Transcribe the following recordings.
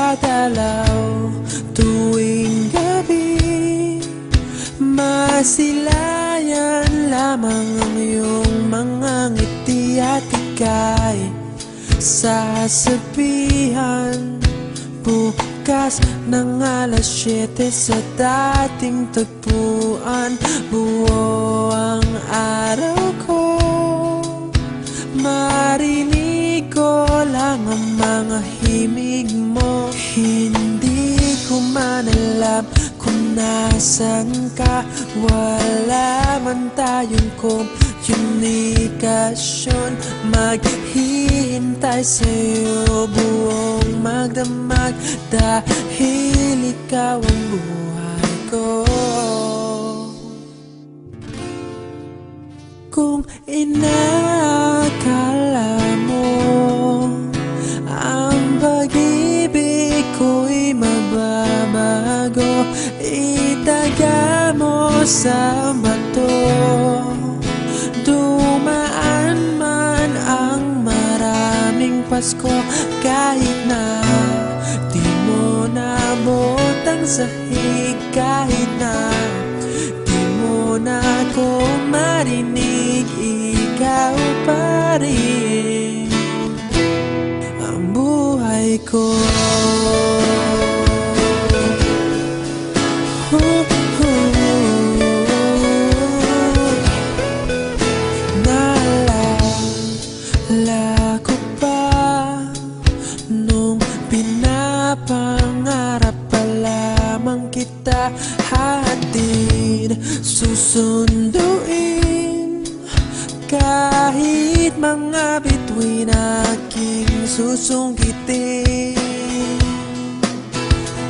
dadalaw tuwing gabi. Masilayan lamang ang iyong mga ngiti at ika'y sasabihan bukas ng alas 7 sa dating tagpuan. Buo ang araw ko, marinig ko lang ang mga himig mo. Hindi ko man alam kung nasan ka, wala man tayong komunikasyon. Maghihintay sa'yo buong magdamag dahil ikaw ang buhay ko. Kung inakala mo ang pag-ibig ko'y magbabago, itaga mo sa bato. Dumaan man ang maraming Pasko, kahit na di mo nabot ang sahig, kahit na di mo na ako marinig, ikaw pa rin ang buhay ko. Naalala ko pa nung pinapangarap pa lamang kita, hatid susunduin kahit mga bituin aking susungkitin.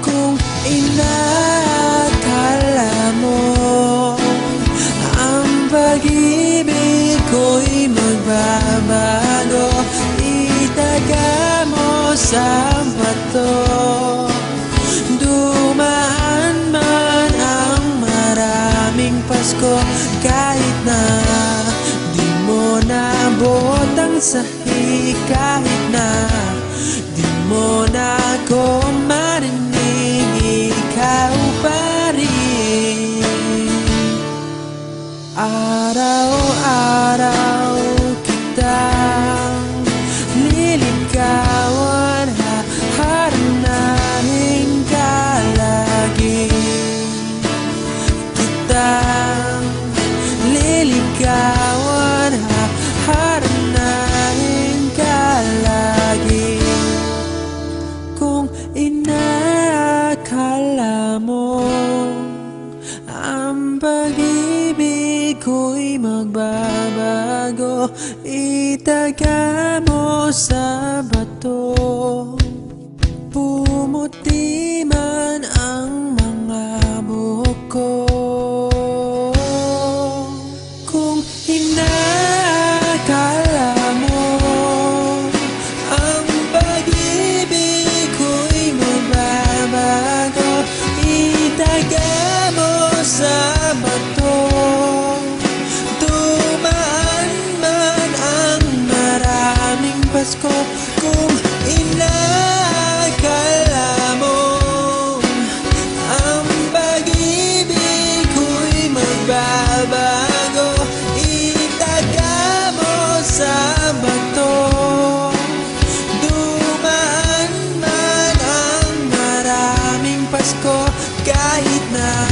Kung inakala mo ang pag-ibig ko'y magbabago, itaga mo sa bato. Dumaan man ang maraming Pasko, kahit na di mo nabot ang sahig, kahit na di mo na ako marinig, ikaw pa rin. Araw-araw kitang liligawan, haharanahin ka lagi. Kitang liligawan, haharanahin ka lagi. Kung inakala mo ang pag-ibig ko'y magbabago, itaga mo sa bato. Pumuti man ang mga buhok ko. Kung inakala mo ang pag-ibig ko'y magbabago, itaga mo sa bato. Dumaan man ang maraming Pasko, kung inakala mo ang pag-ibig ko'y magbabago, itaga mo sa bato. Dumaan man ang maraming Pasko, kahit na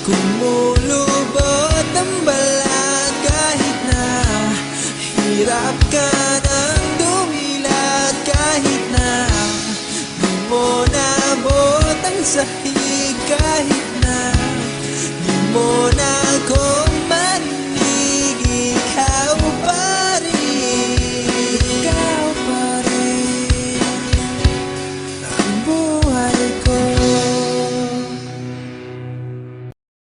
kumulubot ang balat, kahit na hirap ka ng dumilat, kahit na di mo nabot ang sahig, kahit na di mo na